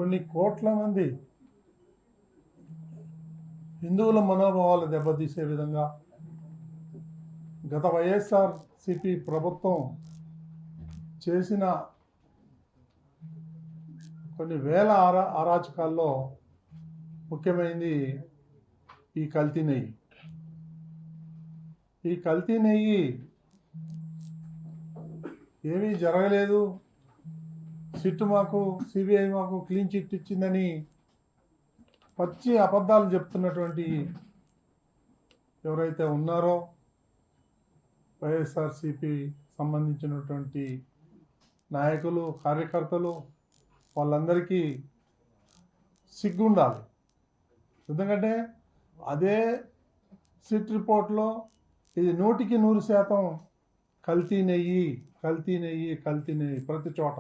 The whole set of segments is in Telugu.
కొన్ని కోట్ల మంది హిందువుల మనోభావాలు దెబ్బతీసే విధంగా గత వైఎస్ఆర్సిపి ప్రభుత్వం చేసిన కొన్ని వేల అరాచకాల్లో ముఖ్యమైనది ఈ కల్తీ నెయ్యి. ఈ కల్తీ నెయ్యి ఏమీ జరగలేదు, సిట్ మాకు సిబిఐ మాకు క్లీన్ చిట్ ఇచ్చిందని పచ్చి అబద్ధాలు చెప్తున్నటువంటి ఎవరైతే ఉన్నారో వైఎస్ఆర్సిపి సంబంధించినటువంటి నాయకులు, కార్యకర్తలు, వాళ్ళందరికీ సిగ్గుండాలి. ఎందుకంటే అదే సిట్ రిపోర్ట్లో ఇది 100% కల్తీ నెయ్యి కల్తీ నెయ్యి కల్తీ నెయ్యి ప్రతి చోట.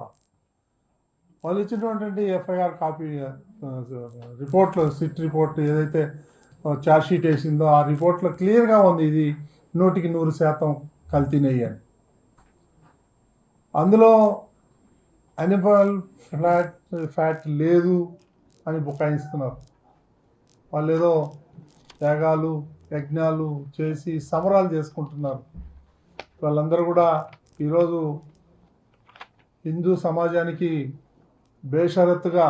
వాళ్ళు ఇచ్చినటువంటి ఎఫ్ఐఆర్ కాపీ రిపోర్ట్లో, సిట్ రిపోర్ట్ ఏదైతే ఛార్జ్షీట్ వేసిందో ఆ రిపోర్ట్లో క్లియర్గా ఉంది ఇది 100% కల్తీ నెయ్యి అని. అందులో అనిమల్ ఫ్యాట్ లేదు అని బుకాయిస్తున్నారు. వాళ్ళు ఏదో త్యాగాలు యజ్ఞాలు చేసి సమరాలు చేసుకుంటున్నారు. వాళ్ళందరూ కూడా ఈరోజు హిందూ సమాజానికి బేషరతుగా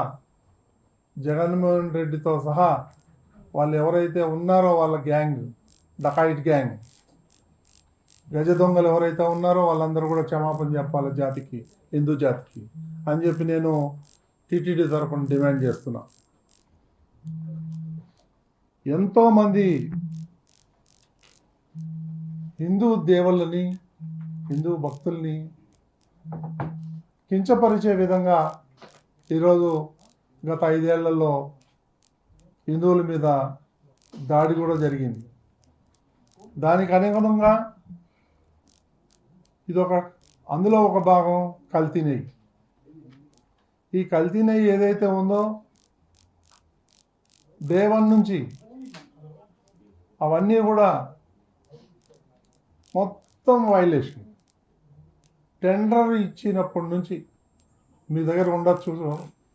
జగన్మోహన్ రెడ్డితో సహా వాళ్ళు ఎవరైతే ఉన్నారో వాళ్ళ గ్యాంగ్, డకాయిట్ గ్యాంగ్, గజ దొంగలు ఎవరైతే ఉన్నారో వాళ్ళందరూ కూడా క్షమాపణ చెప్పాలి జాతికి, హిందూ జాతికి అని చెప్పి నేను టీటీడీ తరఫున డిమాండ్ చేస్తున్నా. ఎంతోమంది హిందూ దేవుళ్ళని, హిందూ భక్తుల్ని కించపరిచే విధంగా ఈరోజు గత 5 ఏళ్లలో హిందువుల మీద దాడి కూడా జరిగింది. దానికి అనుగుణంగా అందులో ఒక భాగం కల్తీ నెయ్యి. ఈ కల్తీ నెయ్యి ఏదైతే ఉందో డే 1 నుంచి అవన్నీ కూడా మొత్తం వైలేషన్. టెండర్ ఇచ్చినప్పటి నుంచి మీ దగ్గర ఉండొచ్చు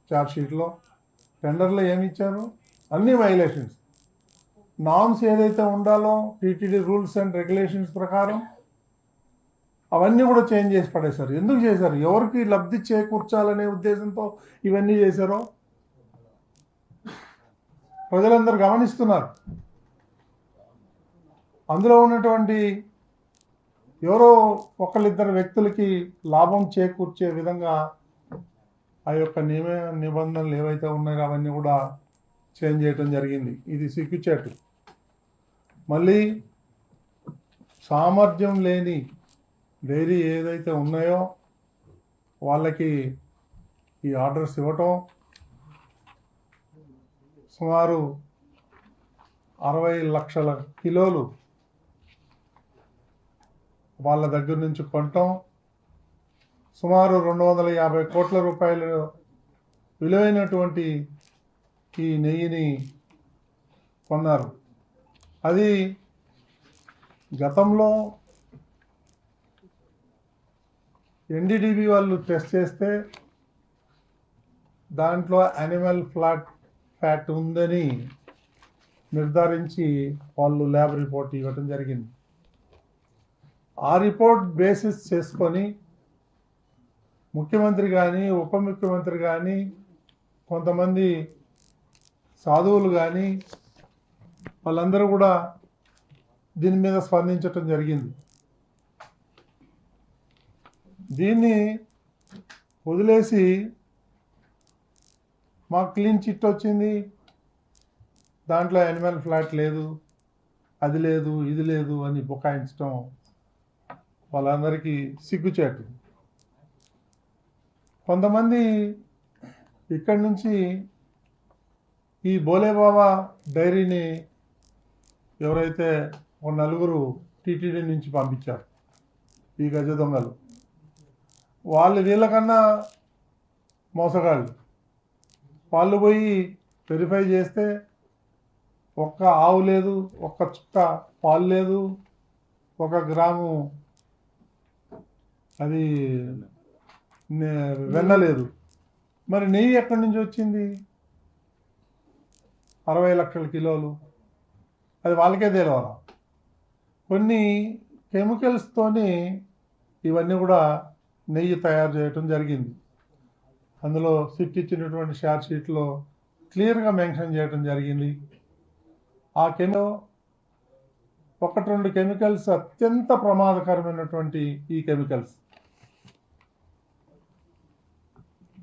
ఛార్జ్షీట్లో, టెండర్లో ఏమి ఇచ్చారు, అన్ని వైలేషన్స్. నామ్స్ ఏదైతే ఉండాలో టీటీడీ రూల్స్ అండ్ రెగ్యులేషన్స్ ప్రకారం అవన్నీ కూడా చేంజ్ చేసి పడేశారు. ఎందుకు చేశారు? ఎవరికి లబ్ధి చేకూర్చాలనే ఉద్దేశంతో ఇవన్నీ చేశారో ప్రజలందరూ గమనిస్తున్నారు. అందులో ఉన్నటువంటి ఎవరో ఒకళ్ళిద్దరు వ్యక్తులకి లాభం చేకూర్చే విధంగా ఆ యొక్క నిబంధనలు ఏవైతే ఉన్నాయో అవన్నీ కూడా చేంజ్ చేయడం జరిగింది. ఇది సిగ్గుచేటు. మళ్ళీ సామర్థ్యం లేని డైరీ ఏదైతే ఉన్నాయో వాళ్ళకి ఈ ఆర్డర్స్ ఇవ్వటం, సుమారు 60 లక్షల కిలోలు వాళ్ళ దగ్గర నుంచి కొనటం, సుమారు 250 కోట్ల రూపాయలు విలువైనటువంటి ఈ నెయ్యిని కొన్నారు. అది గతంలో ఎన్డీడీబీ వాళ్ళు టెస్ట్ చేస్తే దాంట్లో యానిమల్ ఫ్యాట్ ఉందని నిర్ధారించి వాళ్ళు ల్యాబ్ రిపోర్ట్ ఇవ్వటం జరిగింది. ఆ రిపోర్ట్ బేసిస్ చేసుకొని ముఖ్యమంత్రి కానీ, ఉప ముఖ్యమంత్రి కానీ, కొంతమంది సాధువులు కానీ వాళ్ళందరూ కూడా దీని మీద స్పందించటం జరిగింది. దీన్ని వదిలేసి మాకు క్లీన్ చిట్ వచ్చింది, దాంట్లో యానిమల్ ఫ్యాట్ లేదు, అది లేదు, ఇది లేదు అని బుకాయించడం వాళ్ళందరికీ సిగ్గుచేటు. కొంతమంది ఇక్కడి నుంచి ఈ బోలేబాబా డైరీని ఎవరైతే ఒక నలుగురు టీటీడీ నుంచి పంపించారు, ఈ గజ దొంగలు, వాళ్ళు వీళ్ళకన్నా మోసగాళ్ళు. వాళ్ళు పోయి వెరిఫై చేస్తే ఒక్క ఆవు లేదు, ఒక్క చుక్క పాలు లేదు, 1 గ్రాము అది వెన్న లేదు. మరి నెయ్యి ఎక్కడి నుంచి వచ్చింది? 60 లక్షల కిలోలు. అది వాళ్ళకే తెలియాలి. కొన్ని కెమికల్స్తోని ఇవన్నీ కూడా నెయ్యి తయారు చేయటం జరిగింది. అందులో సిట్ ఇచ్చినటువంటి షార్ట్ షీట్లో క్లియర్గా మెన్షన్ చేయడం జరిగింది. ఆ ఒకటి రెండు కెమికల్స్ అత్యంత ప్రమాదకరమైనటువంటి ఈ కెమికల్స్.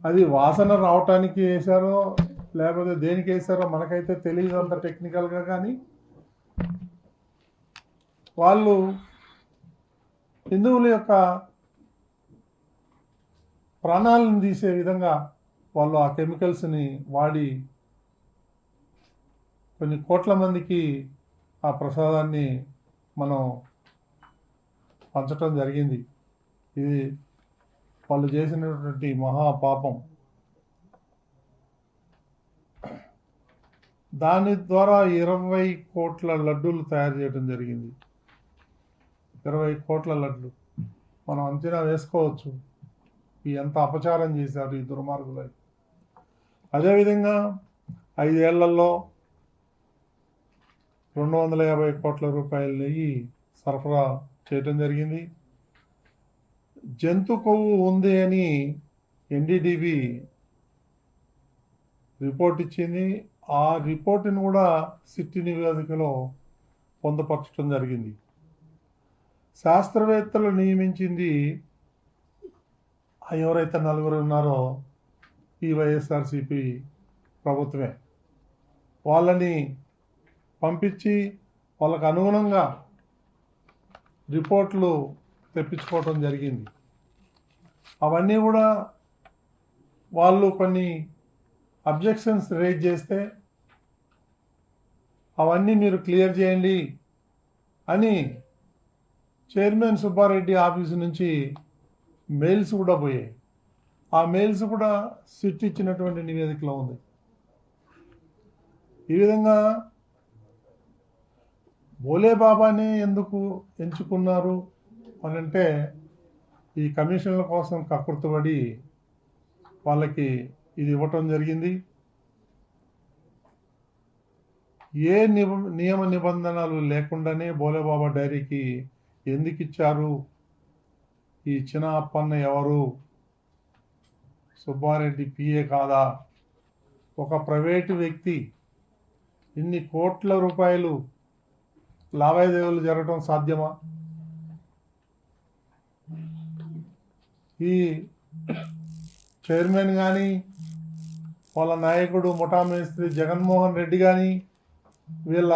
అది వాసన రావటానికి వేశారో లేకపోతే దేనికి వేశారో మనకైతే తెలియదు అంత టెక్నికల్గా. కానీ వాళ్ళు హిందువుల యొక్క ప్రాణాలను తీసే విధంగా వాళ్ళు ఆ కెమికల్స్ని వాడి కొన్ని కోట్ల మందికి ఆ ప్రసాదాన్ని మనం పంచటం జరిగింది. ఇది వాళ్ళు చేసినటువంటి మహాపాపం. దాని ద్వారా 20 కోట్ల లడ్డూలు తయారు చేయడం జరిగింది. 20 కోట్ల లడ్లు. మనం అంచనా వేసుకోవచ్చు ఎంత అపచారం చేశారు ఈ దుర్మార్గులు. అదేవిధంగా 5 ఏళ్లలో 250 కోట్ల రూపాయల నెయ్యి సరఫరా చేయటం జరిగింది. జంతు కొవ్వు ఉంది అని ఎన్డీడీబీ రిపోర్ట్ ఇచ్చింది. ఆ రిపోర్టును కూడా సిట్టి నివేదికలో పొందుపరచడం జరిగింది. శాస్త్రవేత్తలు నియమించింది ఎవరైతే 4 ఉన్నారో ఈ వైఎస్ఆర్సీపీ ప్రభుత్వమే. వాళ్ళని పంపించి వాళ్ళకు అనుగుణంగా రిపోర్ట్లు తెప్పించుకోవటం జరిగింది. అవన్నీ కూడా వాళ్ళు కొన్ని అబ్జెక్షన్స్ రేజ్ చేస్తే అవన్నీ మీరు క్లియర్ చేయండి అని చైర్మన్ సుబ్బారెడ్డి ఆఫీసు నుంచి మెయిల్స్ కూడా పోయాయి. ఆ మెయిల్స్ కూడా సిట్ ఇచ్చినటువంటి నివేదికలో ఉంది. ఈ విధంగా భోలేబాబాని ఎందుకు ఎంచుకున్నారు అని అంటే ఈ కమిషన్ల కోసం కకృతపడి వాళ్ళకి ఇది ఇవ్వటం జరిగింది. ఏ నియమ నిబంధనలు లేకుండానే భోలేబాబా డైరీకి ఎందుకు ఇచ్చారు? ఈ చిన్న అప్పన్న ఎవరు? సుబ్బారెడ్డి పిఏ కాదా? ఒక ప్రైవేటు వ్యక్తి ఇన్ని కోట్ల రూపాయలు లావాదేవీలు జరగడం సాధ్యమా? ఈ చైర్మన్ కానీ వాళ్ళ నాయకుడు ముఠా మేస్త్రి జగన్మోహన్ రెడ్డి కానీ వీళ్ళ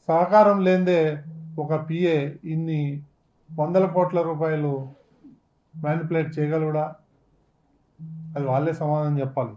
సహకారం లేదే ఒక పిఏ ఇన్ని 100 కోట్ల రూపాయలు మ్యానిపులేట్ చేయగలడా? అది వాళ్ళే సమాధానం చెప్పాలి.